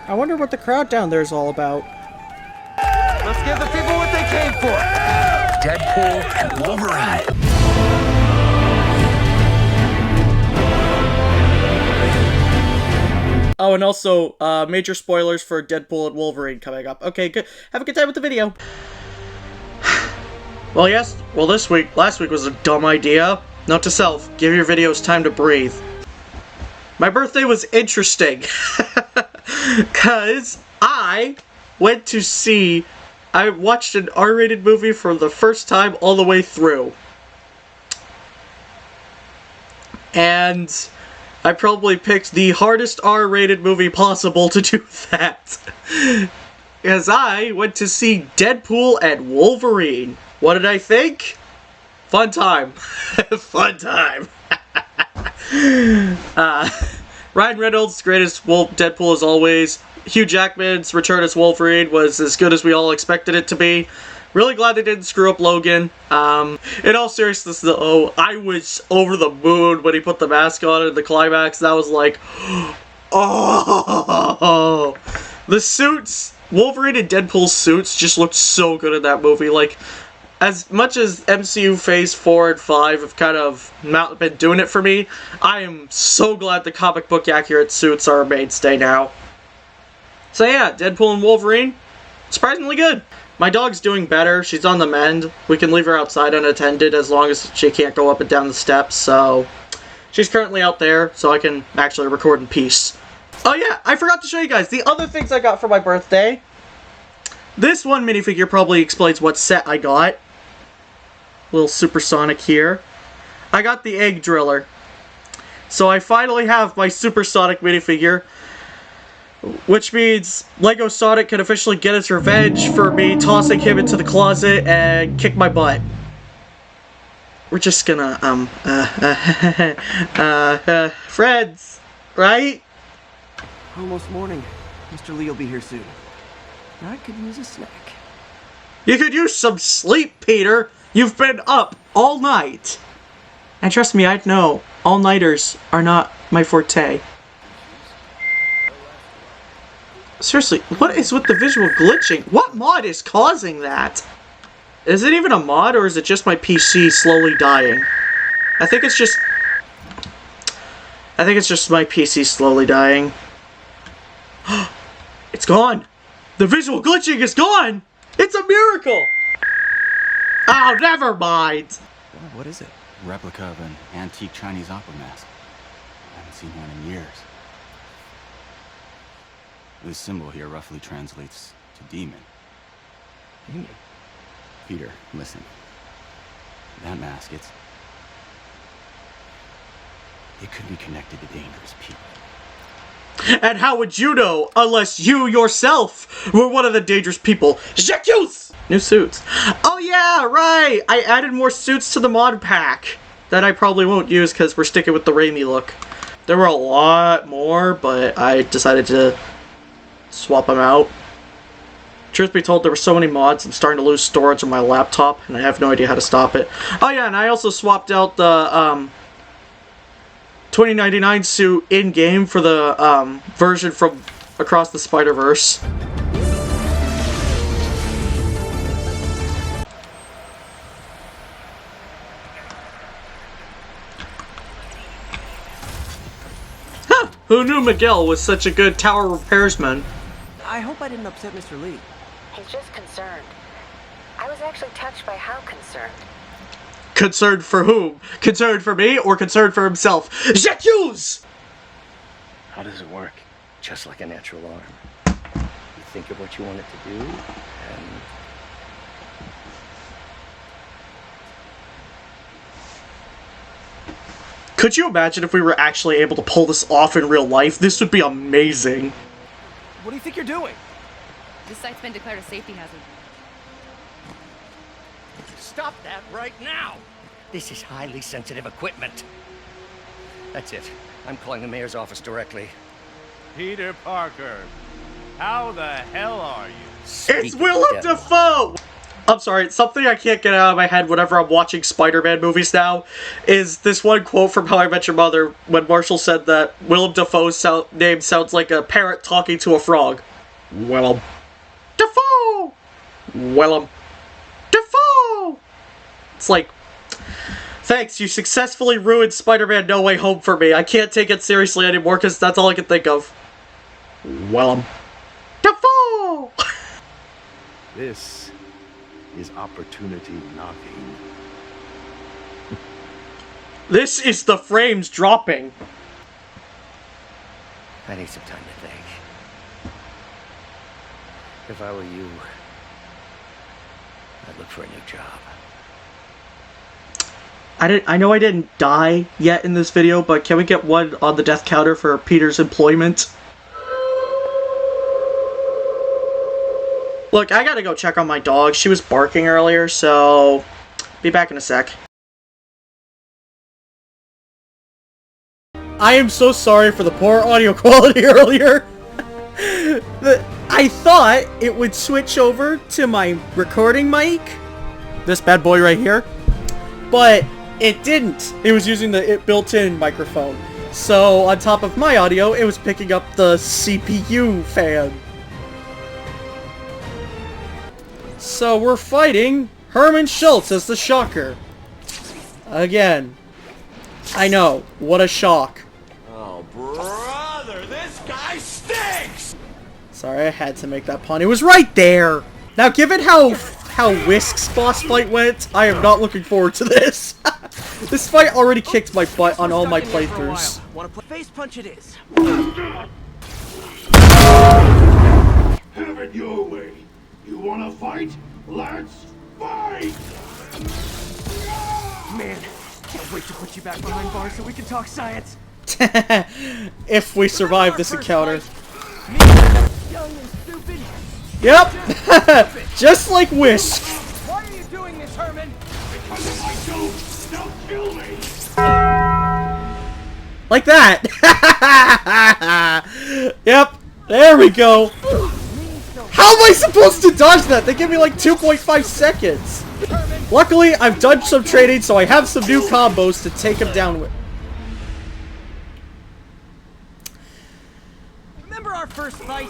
I wonder what the crowd down there is all about. Let's give the people what they came for! Deadpool and Wolverine. Oh, and also, major spoilers for Deadpool and Wolverine coming up. Okay, good. Have a good time with the video. Well, yes. Well, last week was a dumb idea. Note to self, give your videos time to breathe. My birthday was interesting. Because I watched an R-rated movie for the first time all the way through. And I probably picked the hardest R-rated movie possible to do that. As I went to see Deadpool and Wolverine. What did I think? Fun time. Fun time. Ryan Reynolds, greatest Deadpool as always. Hugh Jackman's return as Wolverine was as good as we all expected it to be. Really glad they didn't screw up Logan. In all seriousness though, I was over the moon when he put the mask on in the climax. That was like, oh, the suits, Wolverine and Deadpool's suits just looked so good in that movie. Like, as much as MCU Phase 4 and 5 have kind of not been doing it for me, I am so glad the comic book accurate suits are a mainstay now. So yeah, Deadpool and Wolverine, surprisingly good. My dog's doing better. She's on the mend. We can leave her outside unattended as long as she can't go up and down the steps, so she's currently out there, so I can actually record in peace. Oh yeah, I forgot to show you guys the other things I got for my birthday. This one minifigure probably explains what set I got. Little supersonic here. I got the egg driller. So I finally have my supersonic minifigure, which means Lego Sonic can officially get its revenge for me tossing him into the closet and kick my butt. We're just gonna, friends, right? Almost morning. Mr. Lee will be here soon. I could use a snack. You could use some sleep, Peter. You've been up all night. And trust me, I'd know. All-nighters are not my forte. Seriously, what is with the visual glitching? What mod is causing that? Is it even a mod, or is it just my PC slowly dying? I think it's just my PC slowly dying. It's gone! The visual glitching is gone! It's a miracle! Oh, never mind! What is it? Replica of an antique Chinese opera mask. I haven't seen one in years. This symbol here roughly translates to demon. Demon? Peter, listen. That mask, it could be connected to dangerous people. And how would you know, unless you yourself were one of the dangerous people? J'accuse! New suits. Oh yeah, right! I added more suits to the mod pack that I probably won't use because we're sticking with the Raimi look. There were a lot more, but I decided to swap them out. Truth be told, there were so many mods, I'm starting to lose storage on my laptop, and I have no idea how to stop it. Oh yeah, and I also swapped out the, 2099 suit in-game for the, version from Across the Spider-Verse. Huh! Who knew Miguel was such a good tower repairsman? I hope I didn't upset Mr. Lee. He's just concerned. I was actually touched by how concerned. Concerned for whom? Concerned for me or concerned for himself? J'accuse! How does it work? Just like a natural arm. You think of what you want it to do, and... Could you imagine if we were actually able to pull this off in real life? This would be amazing. What do you think you're doing? This site's been declared a safety hazard. Stop that right now! This is highly sensitive equipment. That's it. I'm calling the mayor's office directly. Peter Parker, how the hell are you? It's Willem Dafoe! I'm sorry, something I can't get out of my head whenever I'm watching Spider-Man movies now is this one quote from How I Met Your Mother when Marshall said that Willem Dafoe's name sounds like a parrot talking to a frog. Willem Dafoe! Willem Dafoe! It's like, thanks, you successfully ruined Spider-Man No Way Home for me. I can't take it seriously anymore because that's all I can think of. Willem Dafoe! This is opportunity knocking. This is the frames dropping. I need some time to think. If I were you, I'd look for a new job. I know I didn't die yet in this video, but can we get one on the death counter for Peter's employment? Look, I gotta go check on my dog. She was barking earlier, so be back in a sec. I am so sorry for the poor audio quality earlier. I thought it would switch over to my recording mic, this bad boy right here, but it didn't. It was using the built-in microphone. So on top of my audio, it was picking up the CPU fan. So we're fighting Herman Schultz as the Shocker. Again. I know, what a shock. Oh, brother, this guy stinks! Sorry, I had to make that pun. It was right there! Now, given how Whisk's boss fight went, I am not looking forward to this. This fight already kicked my butt on all my playthroughs. Wanna play face punch it is. Have it your way. You wanna fight? Let's fight! Man, can't wait to put you back behind bars so we can talk science. If we survive this encounter. Young and stupid. Yep! Just like Whisk. Why are you doing this, Herman? Because if I don't, they'll kill me! Like that! Yep, there we go. How am I supposed to dodge that? They give me like 2.5 seconds. Luckily, I've done some training, so I have some new combos to take him down with. Remember our first fight?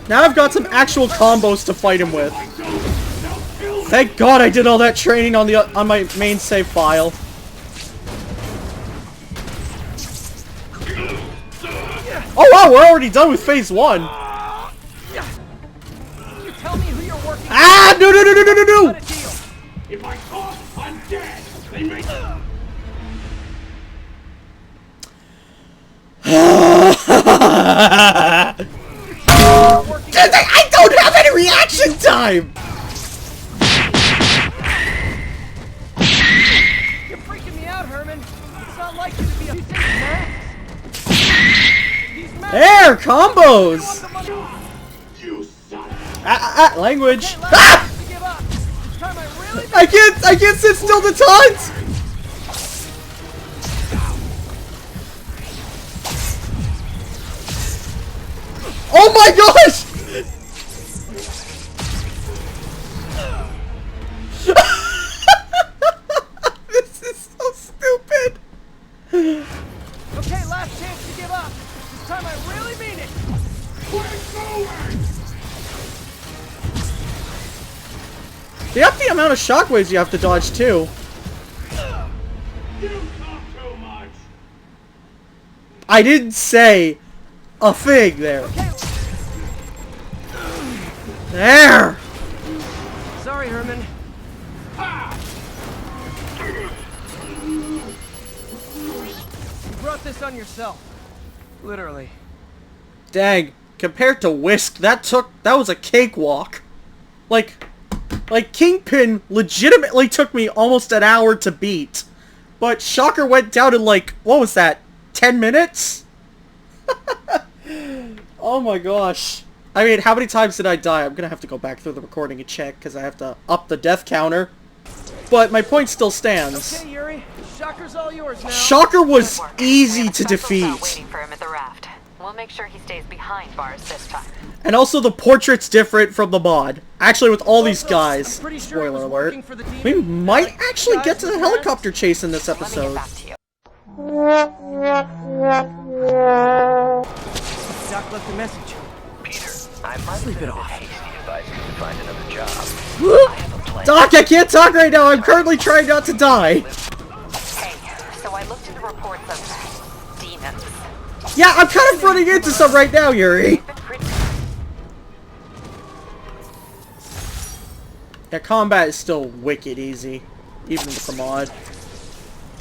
Now I've got some actual combos to fight him with. Thank God I did all that training on my main save file. Oh wow, we're already done with phase 1. You tell me who you're working Ah, no. If I talk, I'm dead! They make... I don't have any reaction time! You're freaking me out, Herman. It's not like you to be a There, combos! You son Language. Give up. This time I really I can't sit still to taunt! Oh my gosh! This is so stupid! Okay, last chance to give up. This time I really mean it. They up the amount of shockwaves you have to dodge too. You talk too much! I didn't say a thing there. Okay. There! Sorry, Herman. You brought this on yourself. Literally. Dang, compared to Whisk, that was a cakewalk. Like Kingpin legitimately took me almost an hour to beat. But Shocker went down in like, what was that, 10 minutes? Oh my gosh. I mean, how many times did I die? I'm gonna have to go back through the recording and check, because I have to up the death counter. But my point still stands. Okay, Yuri. Shocker's all yours now. Shocker was Good work. easy We have to a special cell defeat. waiting for him at the raft. We'll make sure he stays behind bars this time. And also the portrait's different from the mod. Actually, with all these guys, spoiler alert, we might actually get to the helicopter chase in this episode. Let me get back to you. Doc left a message. Peter, I might Sleep it off. hasty advise you to find another job. Doc, I can't talk right now. I'm currently trying not to die. Hey, so I looked into reports of demons. Yeah, I'm kind of running into some right now, Yuri. Yeah, combat is still wicked easy, even with the mod.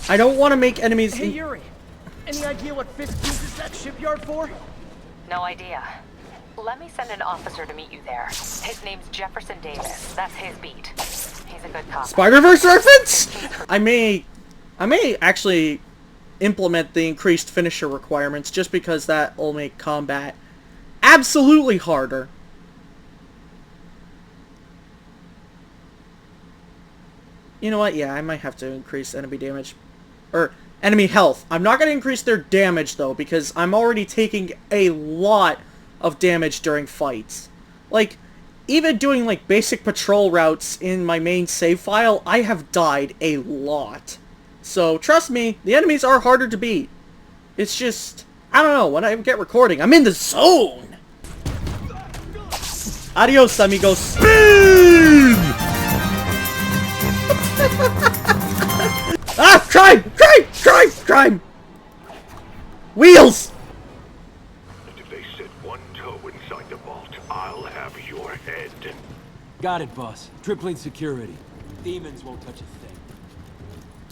I don't want to make enemies. Hey Yuri, any idea what Fisk uses that shipyard for? No idea. Let me send an officer to meet you there. His name's Jefferson Davis. That's his beat. He's a good cop. Spider-Verse reference? I may actually implement the increased finisher requirements just because that will make combat absolutely harder. You know what? Yeah, I might have to increase enemy damage. Or enemy health. I'm not going to increase their damage, though, because I'm already taking a lot of damage during fights. Like, even doing, like, basic patrol routes in my main save file, I have died a lot. So, trust me, the enemies are harder to beat. It's just, I don't know, when I get recording, I'm in the zone! Adios, amigos. Spin! Ah! Crime! Crime! Crime! Crime! Wheels! And if they set one toe inside the vault, I'll have your head. Got it, boss. Tripling security. Demons won't touch a thing.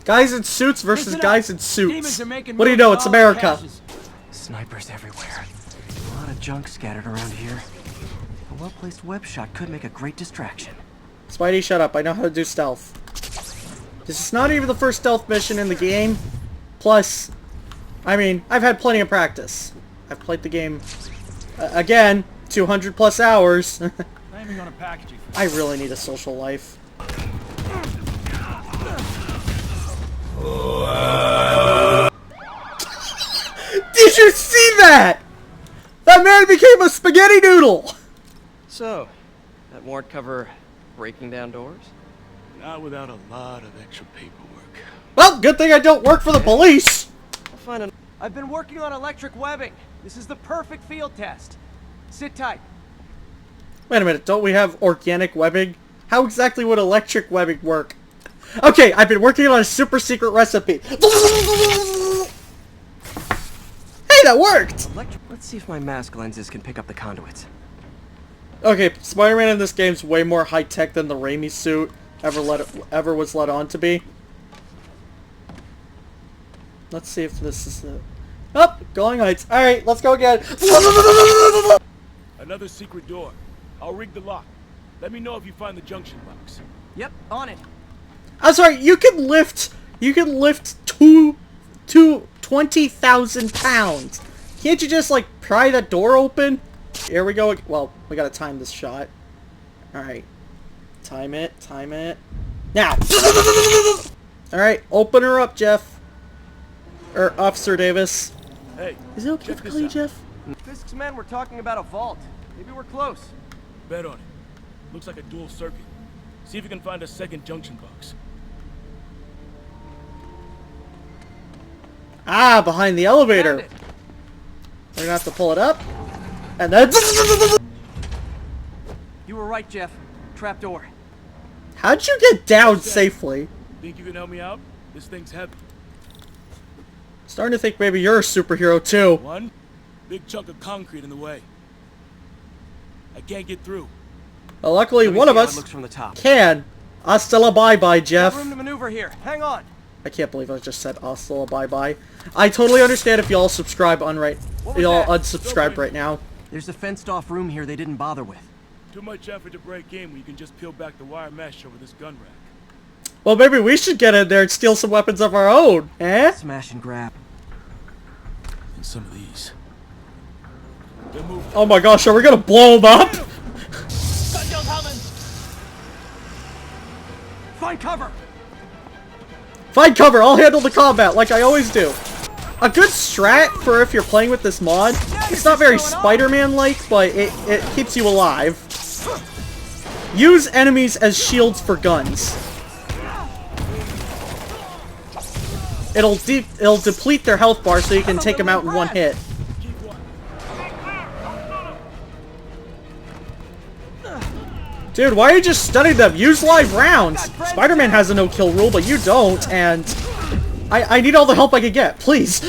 Guys in suits versus Listen guys up. in suits. Demons are making What do you know? moves It's on all America. caches. Snipers everywhere. A lot of junk scattered around here. A well-placed web shot could make a great distraction. Spidey, shut up. I know how to do stealth. This is not even the first stealth mission in the game. Plus, I mean, I've had plenty of practice. I've played the game, again, 200 plus hours. Not even gonna package you. I really need a social life. Did you see that? That man became a spaghetti noodle! So, that warrant cover breaking down doors? Not without a lot of extra paperwork. Well, good thing I don't work for the police! I'll find an... I've been working on electric webbing. This is the perfect field test. Sit tight. Wait a minute, don't we have organic webbing? How exactly would electric webbing work? Okay, I've been working on a super secret recipe. Hey, that worked! Let's see if my mask lenses can pick up the conduits. Okay, Spider-Man in this game's way more high-tech than the Raimi suit ever was let on to be. Let's see if this is the... Oh, going heights. Alright, let's go again. Another secret door. I'll rig the lock. Let me know if you find the junction box. Yep, on it. I'm sorry, you can lift 20,000 pounds. Can't you just, like, pry that door open? Here we go. Well, we gotta time this shot. Alright. Time it. Now! Alright, open her up, Jeff. Or, Officer Davis. Hey, Is it okay if I call you Jeff? Fisk's men were talking about a vault. Maybe we're close. bet on it. Looks like a dual circuit. See if you can find a second junction box. Ah, behind the elevator. We're gonna have to pull it up. And then... You were right, Jeff. Trapdoor. How'd you get down safely? Think you can help me out? This thing's heavy. Starting to think maybe you're a superhero too. One big chunk of concrete in the way. I can't get through. Well, luckily one of us looks from the top. can. Hasta la bye-bye, Jeff. Room to maneuver here. Hang on. I can't believe I just said hasta la bye-bye. I totally understand if y'all subscribe y'all unsubscribed right now. There's a fenced-off room here they didn't bother with. Too much effort to break in when you can just peel back the wire mesh over this gun rack. Well, maybe we should get in there and steal some weapons of our own, eh? Smash and grab. And some of these. They're moving. Oh my gosh, are we gonna blow them up? Find cover. Find cover, I'll handle the combat like I always do. a good strat for if you're playing with this mod. It's not very Spider-Man-like, but it keeps you alive. Use enemies as shields for guns. It'll deplete their health bar so you can take them out in one hit. Dude, why are you just stunning them? Use live rounds! Spider-Man has a no-kill rule, but you don't, and... I need all the help I can get, please!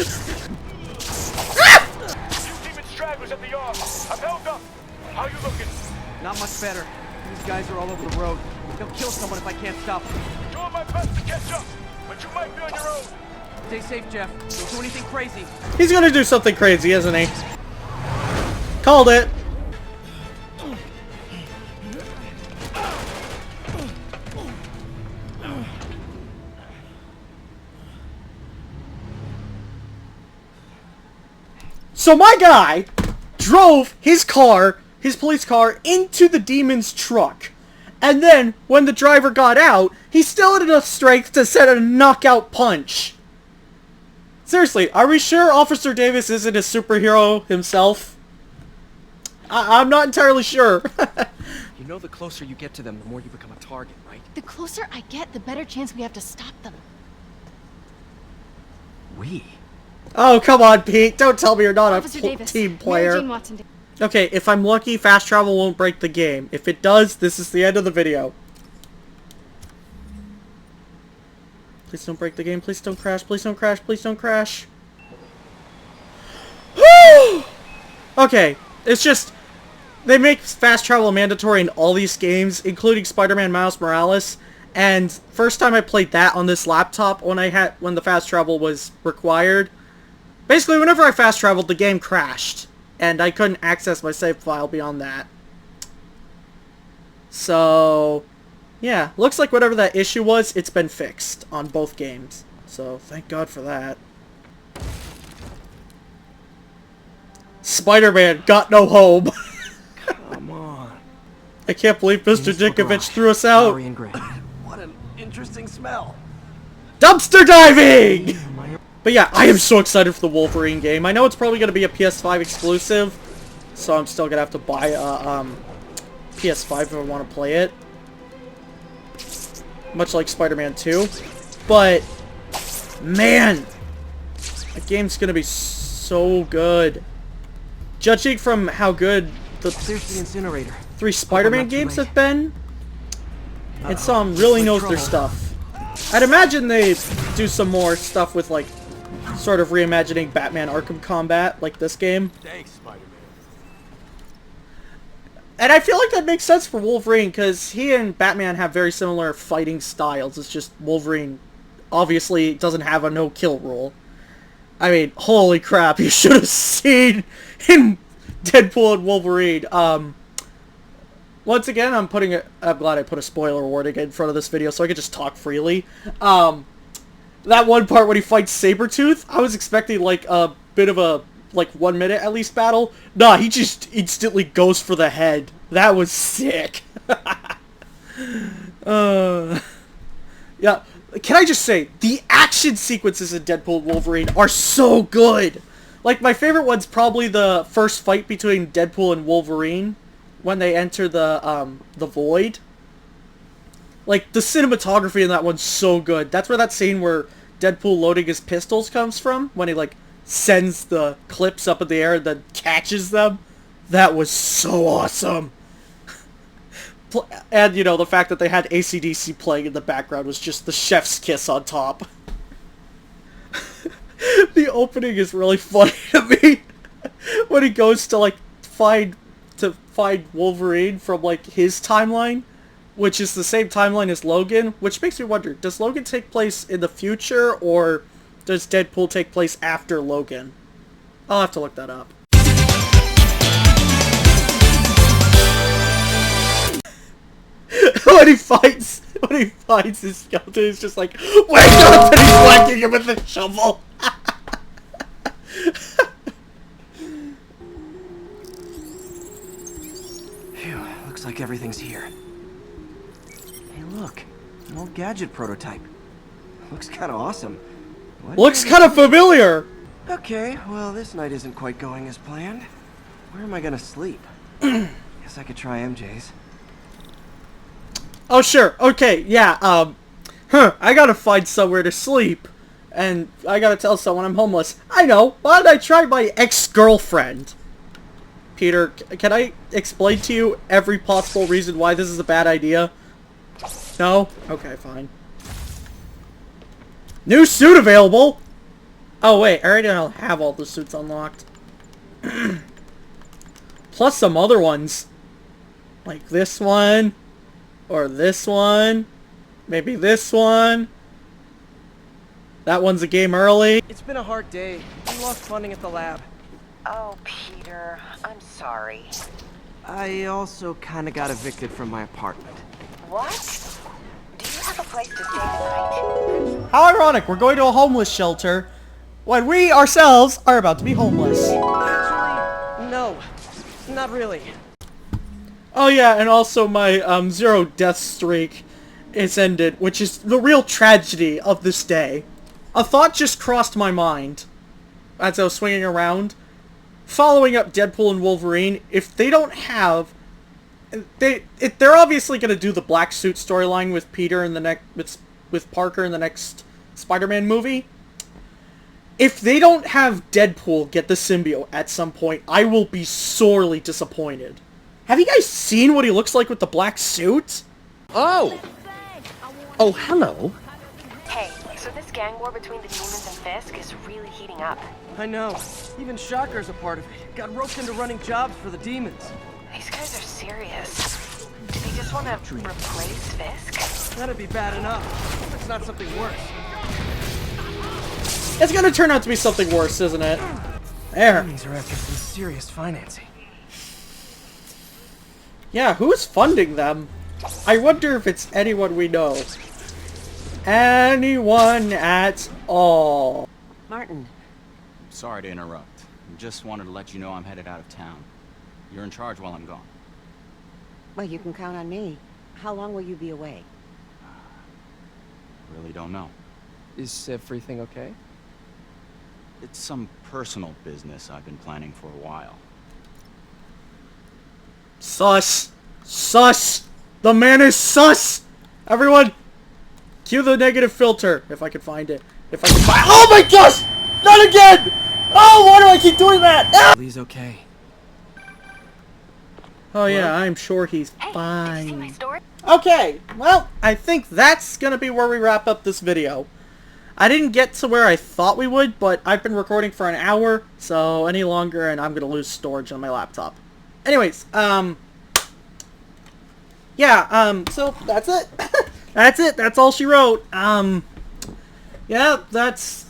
Not much better. These guys are all over the road. They'll kill someone if I can't stop them. Doing my best to catch up, but you might be on your own. Stay safe, Jeff. Don't do anything crazy. He's gonna do something crazy, isn't he? Called it! So my guy drove his car, his police car, into the demon's truck. And then, when the driver got out, he still had enough strength to set a knockout punch. Seriously, are we sure Officer Davis isn't a superhero himself? I'm not entirely sure. You know the closer you get to them, the more you become a target, right? The closer I get, the better chance we have to stop them. We? Oh, come on, Pete. Don't tell me you're not Officer a Davis, team Mary player. Jane Watson. Okay, if I'm lucky, fast travel won't break the game. If it does, this is the end of the video. Please don't break the game. Please don't crash. Please don't crash. Please don't crash. Okay, it's just... They make fast travel mandatory in all these games, including Spider-Man Miles Morales. And first time I played that on this laptop when the fast travel was required... Basically, whenever I fast traveled, the game crashed. And I couldn't access my save file beyond that. So, yeah. Looks like whatever that issue was, it's been fixed on both games. So, thank God for that. Spider-Man got no home. Come on. I can't believe Mr. Dickovich threw us out. What an interesting smell. Dumpster diving! But yeah, I am so excited for the Wolverine game. I know it's probably going to be a PS5 exclusive, so I'm still going to have to buy a PS5 if I want to play it. Much like Spider-Man 2. But, man, that game's going to be so good. Judging from how good the incinerator. 3 Spider-Man games have been, Insomniac really knows their stuff. I'd imagine they do some more stuff with, like, sort of reimagining Batman Arkham combat, like this game. Thanks, Spider-Man. And I feel like that makes sense for Wolverine, because he and Batman have very similar fighting styles. It's just Wolverine obviously doesn't have a no-kill rule. I mean, holy crap, you should have seen in Deadpool and Wolverine. Once again, I'm glad I put a spoiler warning in front of this video so I could just talk freely. That one part when he fights Sabretooth, I was expecting, like, a bit of a, 1 minute at least battle. Nah, he just instantly goes for the head. That was sick. Yeah, can I just say, the action sequences in Deadpool and Wolverine are so good! Like, my favorite one's probably the first fight between Deadpool and Wolverine, when they enter the Void. Like, the cinematography in that one's so good. That's where that scene where Deadpool loading his pistols comes from, when he, like, sends the clips up in the air and then catches them. That was so awesome! And, you know, the fact that they had AC/DC playing in the background was just the chef's kiss on top. The opening is really funny to me. When he goes to, like, find Wolverine from, like, his timeline, which is the same timeline as Logan, which makes me wonder, does Logan take place in the future, or does Deadpool take place after Logan? I'll have to look that up. when he finds his skeleton, he's just like, wake up! And he's whacking him with a shovel. Phew, looks like everything's here. Hey, look, an old gadget prototype. Looks kind of awesome. Looks kind of familiar. Okay, well, this night isn't quite going as planned. Where am I gonna sleep? Guess I could try MJ's. Oh, sure. Okay, yeah, I gotta find somewhere to sleep. And I gotta tell someone I'm homeless. I know. Why don't I try my ex-girlfriend? Peter, can I explain to you every possible reason why this is a bad idea? No? Okay, fine. New suit available! Oh, wait. I already don't have all the suits unlocked. Plus some other ones. Like this one. Or this one. Maybe this one. That one's a game early. It's been a hard day. We lost funding at the lab. Oh, Peter, I'm sorry. I also kind of got evicted from my apartment. What? Do you have a place to stay tonight? How ironic, we're going to a homeless shelter when we ourselves are about to be homeless. Actually, no. Not really. Oh yeah, and also my 0 death streak is ended, which is the real tragedy of this day. A thought just crossed my mind as I was swinging around. Following up Deadpool and Wolverine, if they don't have... They're obviously going to do the black suit storyline with Peter in the next... with Parker in the next Spider-Man movie. If they don't have Deadpool get the symbiote at some point, I will be sorely disappointed. Have you guys seen what he looks like with the black suit? Oh! Oh, hello. Hey, so this gang war between the demons and Fisk is really heating up. I know. Even Shocker's a part of it. Got roped into running jobs for the demons. These guys are serious. Do they just want to replace Fisk? That'd be bad enough. It's not something worse. It's gonna turn out to be something worse, isn't it? There. These are after some serious financing. Yeah, who's funding them? I wonder if it's anyone we know. Anyone at all. Martin. Sorry to interrupt. Just wanted to let you know I'm headed out of town. You're in charge while I'm gone. Well, you can count on me. How long will you be away? Really don't know. Is everything okay? It's some personal business I've been planning for a while. Sus! Sus! The man is sus! Everyone, cue the negative filter, if I can find it. If I can find— oh my gosh! Not again! Oh, why do I keep doing that? Ah! He's okay. Oh yeah, I'm sure he's Hey, did you see fine. my story? Okay, well, I think that's gonna be where we wrap up this video. I didn't get to where I thought we would, but I've been recording for an hour, so any longer and I'm gonna lose storage on my laptop. Anyways, yeah, so that's it. That's it. That's all she wrote. Yeah, that's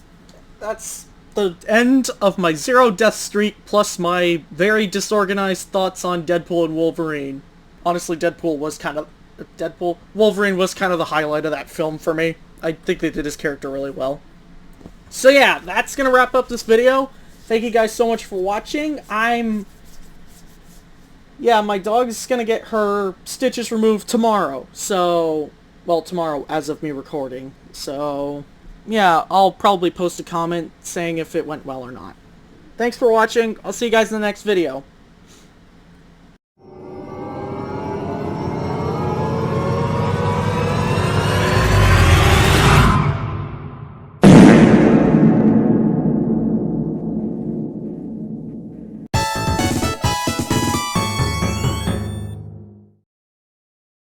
the end of my 0 death streak plus my very disorganized thoughts on Deadpool and Wolverine. Honestly, Wolverine was kind of the highlight of that film for me. I think they did his character really well. So yeah, that's gonna wrap up this video. Thank you guys so much for watching. Yeah, my dog's gonna get her stitches removed tomorrow. So, well, tomorrow as of me recording. So, yeah, I'll probably post a comment saying if it went well or not. Thanks for watching. I'll see you guys in the next video.